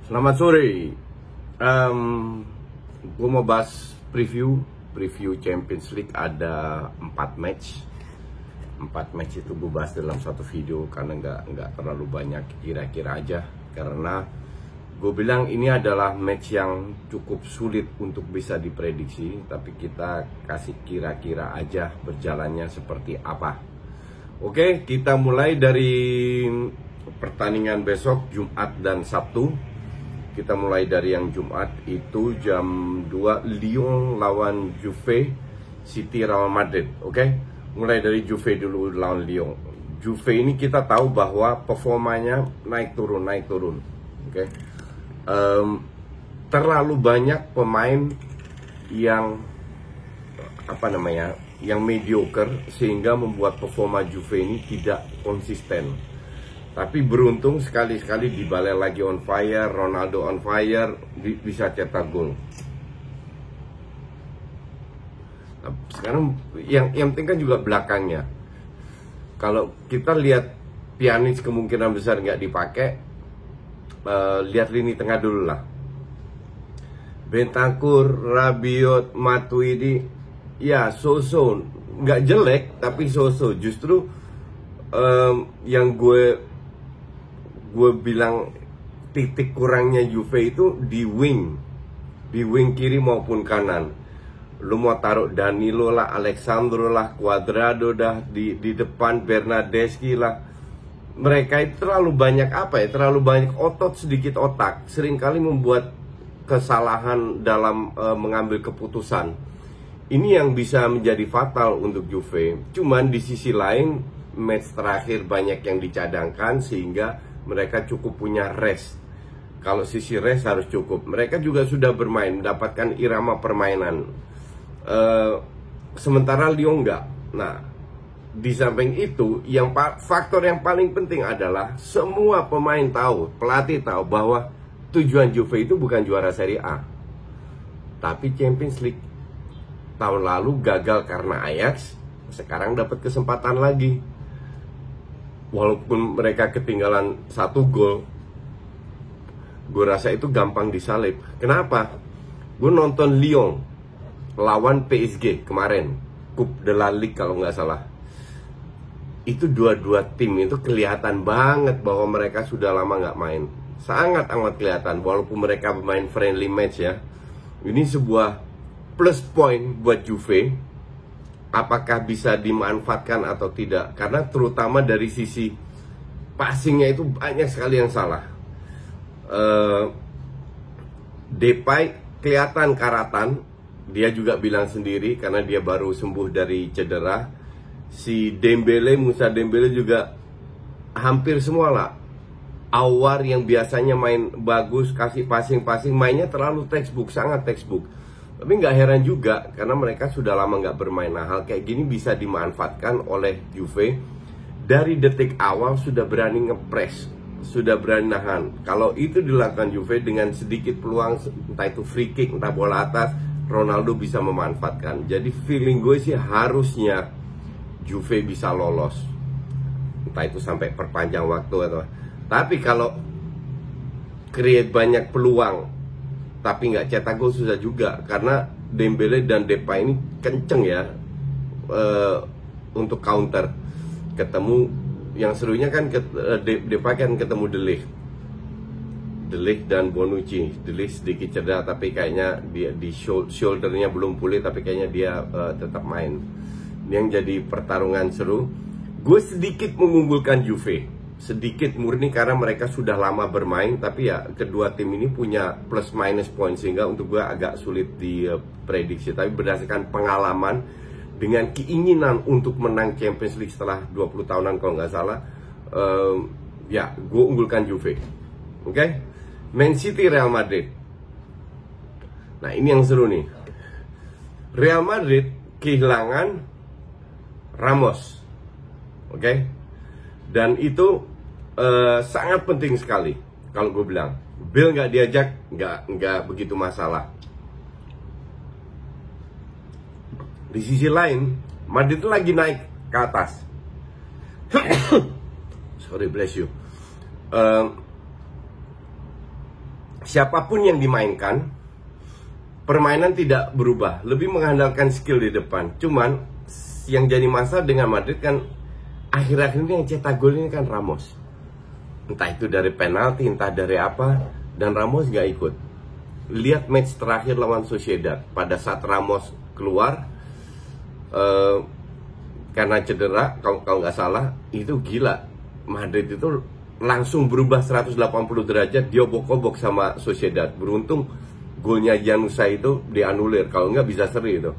Selamat sore. Gue mau bahas preview Champions League. Ada 4 match. 4 match itu gue bahas dalam satu video karena nggak terlalu banyak, kira-kira aja. Karena gue bilang ini adalah match yang cukup sulit untuk bisa diprediksi, tapi kita kasih kira-kira aja berjalannya seperti apa. Oke, kita mulai dari pertandingan besok, Jumat dan Sabtu. Kita mulai dari yang Jumat itu jam 2, Lyon lawan Juve, City Real Madrid. Oke, mulai dari Juve dulu lawan Lyon. Juve ini kita tahu bahwa performanya naik turun. Oke, terlalu banyak pemain yang yang mediocre, sehingga membuat performa Juve ini tidak konsisten. Tapi beruntung sekali-sekali Dybala lagi on fire, Ronaldo on fire, bisa cetak gol. Nah, sekarang yang penting kan juga belakangnya. Kalau kita lihat Pjanic kemungkinan besar nggak dipakai, lihat lini tengah dulu lah. Bentancur, Rabiot, Matuidi, ya so-so, nggak jelek tapi so-so. Justru yang gue bilang titik kurangnya Juve itu di wing kiri maupun kanan. Lu mau taruh Danilo lah, Alexandro lah, Cuadrado dah di depan, Bernardeschi lah. Mereka itu terlalu banyak terlalu banyak otot sedikit otak, seringkali membuat kesalahan dalam mengambil keputusan. Ini yang bisa menjadi fatal untuk Juve. Cuman di sisi lain, match terakhir banyak yang dicadangkan sehingga mereka cukup punya rest. Kalau sisi rest harus cukup. Mereka juga sudah bermain, mendapatkan irama permainan. Sementara Lyon enggak. Nah, di samping itu, faktor yang paling penting adalah semua pemain tahu, pelatih tahu bahwa tujuan Juve itu bukan juara Serie A, tapi Champions League. Tahun lalu gagal karena Ajax, sekarang dapat kesempatan lagi. Walaupun mereka ketinggalan 1 gol, gue rasa itu gampang disalib. Kenapa? Gue nonton Lyon lawan PSG kemarin, Coupe de la Ligue kalau nggak salah. Itu dua tim itu kelihatan banget bahwa mereka sudah lama nggak main. Sangat amat kelihatan, walaupun mereka bermain friendly match ya. Ini sebuah plus point buat Juve. Apakah bisa dimanfaatkan atau tidak? Karena terutama dari sisi passingnya itu banyak sekali yang salah. Depay kelihatan karatan. Dia juga bilang sendiri karena dia baru sembuh dari cedera. Si Musa Dembele juga hampir semua lah. Aouar yang biasanya main bagus, kasih passing, mainnya terlalu textbook, sangat textbook. Tapi nggak heran juga karena mereka sudah lama nggak bermain. Nah, hal kayak gini bisa dimanfaatkan oleh Juve. Dari detik awal sudah berani ngepres, sudah berani nahan. Kalau itu dilakukan Juve dengan sedikit peluang, entah itu free kick, entah bola atas, Ronaldo bisa memanfaatkan. Jadi feeling gue sih harusnya Juve bisa lolos, entah itu sampai perpanjang waktu atau. Tapi kalau create banyak peluang tapi nggak cetak gol susah juga, karena Dembele dan Depay ini kenceng ya untuk counter. Ketemu yang serunya kan Depay kan ketemu De Ligt dan Bonucci. De Ligt sedikit cedera tapi kayaknya dia di shouldernya belum pulih, tapi kayaknya dia tetap main. Ini yang jadi pertarungan seru. Gue sedikit mengunggulkan Juve, sedikit murni karena mereka sudah lama bermain, tapi ya kedua tim ini punya plus minus point sehingga untuk gue agak sulit diprediksi. Tapi berdasarkan pengalaman dengan keinginan untuk menang Champions League setelah 20 tahunan kalau nggak salah, ya gue unggulkan Juve. Oke? Man City Real Madrid. Nah, ini yang seru nih. Real Madrid kehilangan Ramos. Oke? Dan itu sangat penting sekali. Kalau gue bilang Bale nggak diajak, nggak begitu masalah. Di sisi lain, Madrid lagi naik ke atas. Sorry, bless you. siapapun yang dimainkan, permainan tidak berubah, lebih mengandalkan skill di depan. Cuman yang jadi masalah dengan Madrid kan akhir-akhir ini yang cetak gol ini kan Ramos. Entah itu dari penalti, entah dari apa, dan Ramos gak ikut. Lihat match terakhir lawan Sociedad, pada saat Ramos keluar karena cedera, kalau nggak salah, itu gila. Madrid itu langsung berubah 180 derajat, dia obok-obok sama Sociedad. Beruntung golnya Janusa itu dianulir, kalau nggak bisa seri itu.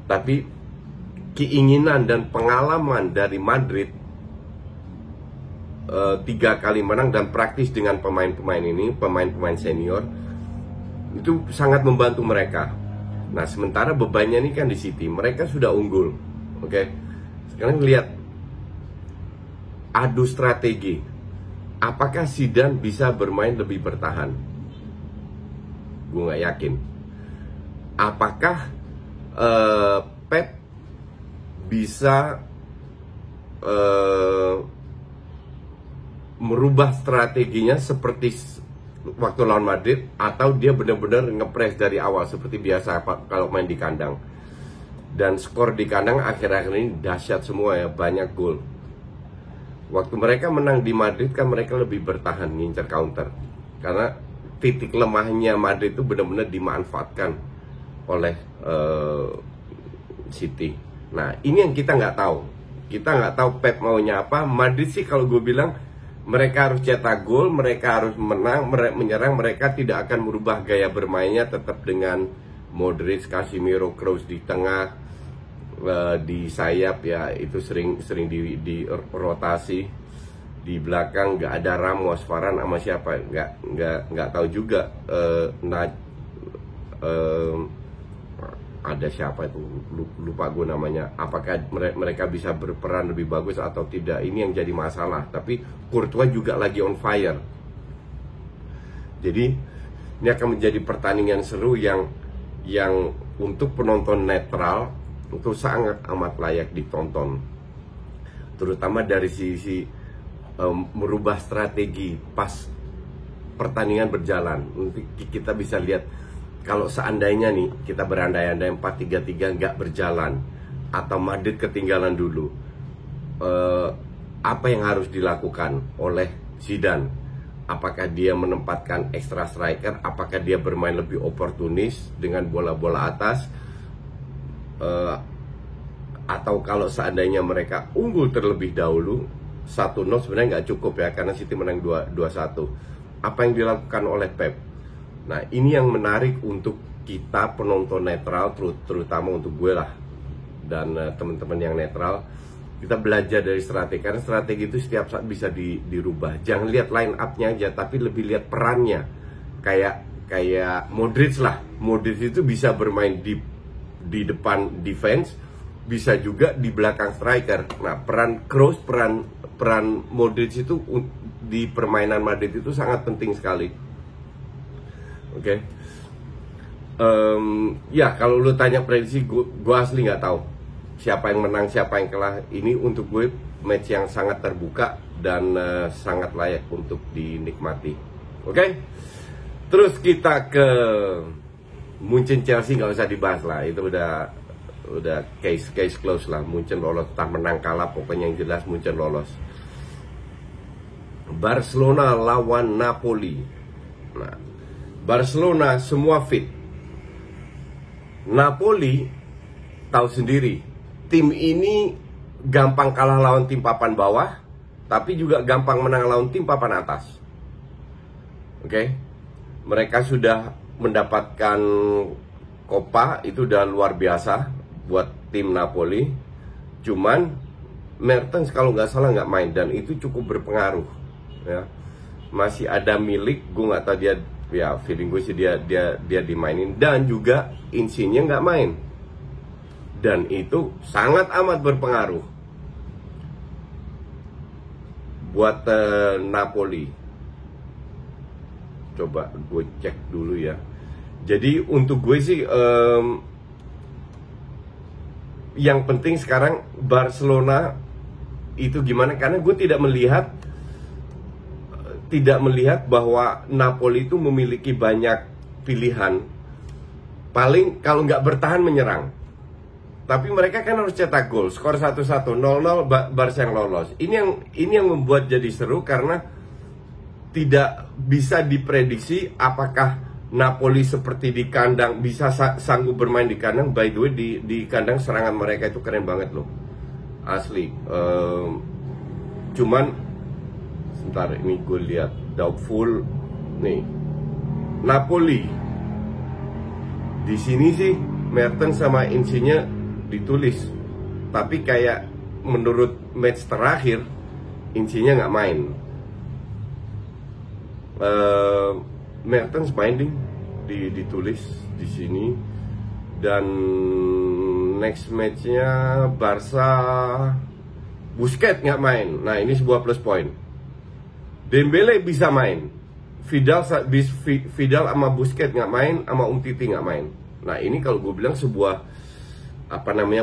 Tapi keinginan dan pengalaman dari Madrid 3 kali menang dan praktis dengan pemain-pemain ini, pemain-pemain senior, itu sangat membantu mereka. Nah, sementara bebannya ini kan di City, mereka sudah unggul. Oke. Sekarang lihat adu strategi. Apakah Zidane bisa bermain lebih bertahan? Gue nggak yakin. Apakah Pep bisa merubah strateginya seperti waktu lawan Madrid, atau dia benar-benar ngepres dari awal seperti biasa kalau main di kandang? Dan skor di kandang akhir-akhir ini dahsyat semua ya, banyak gol. Waktu mereka menang di Madrid kan mereka lebih bertahan, ngincer counter, karena titik lemahnya Madrid itu benar-benar dimanfaatkan oleh City. Nah, ini yang kita nggak tahu. Kita nggak tahu Pep maunya apa. Madrid sih kalau gue bilang, mereka harus cetak gol, mereka harus menang, menyerang. Mereka tidak akan merubah gaya bermainnya, tetap dengan Modric, Casemiro, Kroos di tengah, di sayap ya, itu sering di rotasi. Di belakang nggak ada Ramos, Varane sama siapa, nggak tahu juga. Ada siapa itu, lupa gue namanya. Apakah mereka bisa berperan lebih bagus atau tidak, ini yang jadi masalah. Tapi Courtois juga lagi on fire. Jadi ini akan menjadi pertandingan seru yang untuk penonton netral itu sangat amat layak ditonton, terutama dari sisi merubah strategi pas pertandingan berjalan. Nanti kita bisa lihat, kalau seandainya nih kita berandai-andai 4-3-3 nggak berjalan, atau Madrid ketinggalan dulu, apa yang harus dilakukan oleh Zidane? Apakah dia menempatkan extra striker? Apakah dia bermain lebih oportunis dengan bola-bola atas? Atau kalau seandainya mereka unggul terlebih dahulu 1-0, sebenarnya nggak cukup ya, karena City menang 2-1. Apa yang dilakukan oleh Pep? Nah, ini yang menarik untuk kita penonton netral, terutama untuk gue lah dan teman-teman yang netral. Kita belajar dari strategi, karena strategi itu setiap saat bisa dirubah. Jangan lihat line up-nya aja, tapi lebih lihat perannya. Kayak Modric lah. Modric itu bisa bermain di depan defense, bisa juga di belakang striker. Nah, peran Kroos, peran Modric itu di permainan Madrid itu sangat penting sekali. Oke. Ya, kalau lu tanya prediksi, gue asli nggak tahu siapa yang menang, siapa yang kalah. Ini untuk gue match yang sangat terbuka dan sangat layak untuk dinikmati. Oke. Terus kita ke Munchen Chelsea, nggak usah dibahas lah, itu udah case close lah. Munchen lolos, entah menang kalah, pokoknya yang jelas Munchen lolos. Barcelona lawan Napoli. Nah, Barcelona semua fit. Napoli tahu sendiri, tim ini gampang kalah lawan tim papan bawah, tapi juga gampang menang lawan tim papan atas. Oke. Mereka sudah mendapatkan Copa, itu udah luar biasa buat tim Napoli. Cuman Mertens kalau nggak salah nggak main, dan itu cukup berpengaruh ya. Masih ada Milik, gue nggak tahu dia, ya feeling gue sih dia dimainin, dan juga Insigne nggak main, dan itu sangat amat berpengaruh buat Napoli. Coba gue cek dulu ya. Jadi untuk gue sih yang penting sekarang Barcelona itu gimana, karena gue tidak melihat tidak melihat bahwa Napoli itu memiliki banyak pilihan. Paling kalau nggak bertahan menyerang. Tapi mereka kan harus cetak gol. Skor 1-1, 0-0, Barca yang lolos. Ini yang membuat jadi seru karena tidak bisa diprediksi apakah Napoli seperti di kandang bisa sanggup bermain di kandang. By the way, di kandang serangan mereka itu keren banget loh. Asli. Cuman sebentar, ini gue lihat doubtful nih. Napoli di sini sih Mertens sama Insigne ditulis, tapi kayak menurut match terakhir Insigne nggak main. Mertens main ditulis di sini, dan next matchnya Barca Busquets nggak main. Nah, ini sebuah plus point. Dembele bisa main, Vidal sama Busquets nggak main, sama Umtiti nggak main. Nah, ini kalau gue bilang sebuah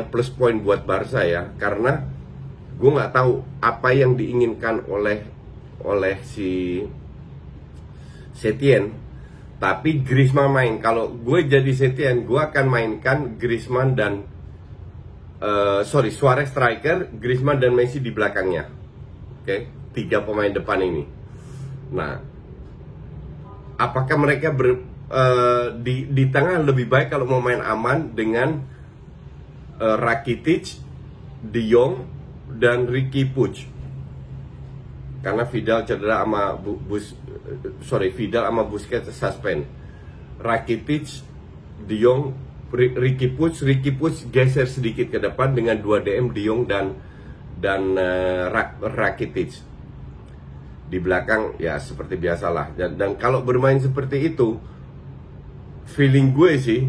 plus point buat Barca ya, karena gue nggak tahu apa yang diinginkan oleh si Setien, tapi Griezmann main. Kalau gue jadi Setien, gue akan mainkan Griezmann dan Suarez striker, Griezmann dan Messi di belakangnya. Oke, 3 pemain depan ini. Nah, apakah mereka di tengah lebih baik kalau mau main aman dengan Rakitic, De Jong, dan Riqui Puig? Karena Vidal cedera sama Vidal sama Busquets suspend. Rakitic, De Jong, Riqui Puig geser sedikit ke depan dengan 2 DM, De Jong dan Rakitic. Di belakang ya seperti biasalah. Dan kalau bermain seperti itu, feeling gue sih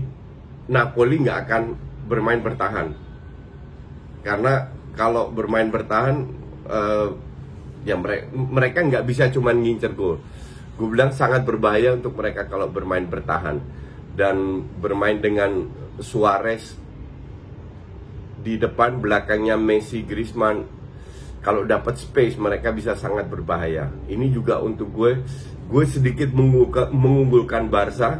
Napoli nggak akan bermain bertahan. Karena kalau bermain bertahan ya mereka nggak bisa cuman ngincer gol. Gue bilang sangat berbahaya untuk mereka kalau bermain bertahan. Dan bermain dengan Suarez di depan, belakangnya Messi, Griezmann, kalau dapat space mereka bisa sangat berbahaya. Ini juga untuk gue sedikit mengunggulkan Barca.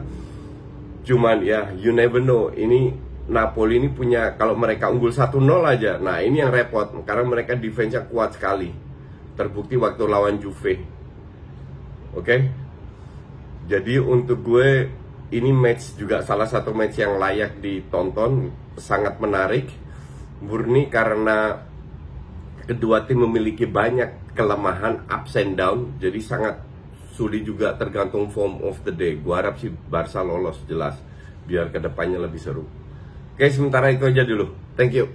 Cuman ya you never know. Ini Napoli ini punya, kalau mereka unggul 1-0 aja, nah ini yang repot karena mereka defense-nya kuat sekali. Terbukti waktu lawan Juve. Oke? Jadi untuk gue ini match juga salah satu match yang layak ditonton, sangat menarik. Murni karena kedua tim memiliki banyak kelemahan, ups and down, jadi sangat sulit juga tergantung form of the day. Gue harap sih Barca lolos jelas, biar kedepannya lebih seru. Oke, sementara itu aja dulu. Thank you.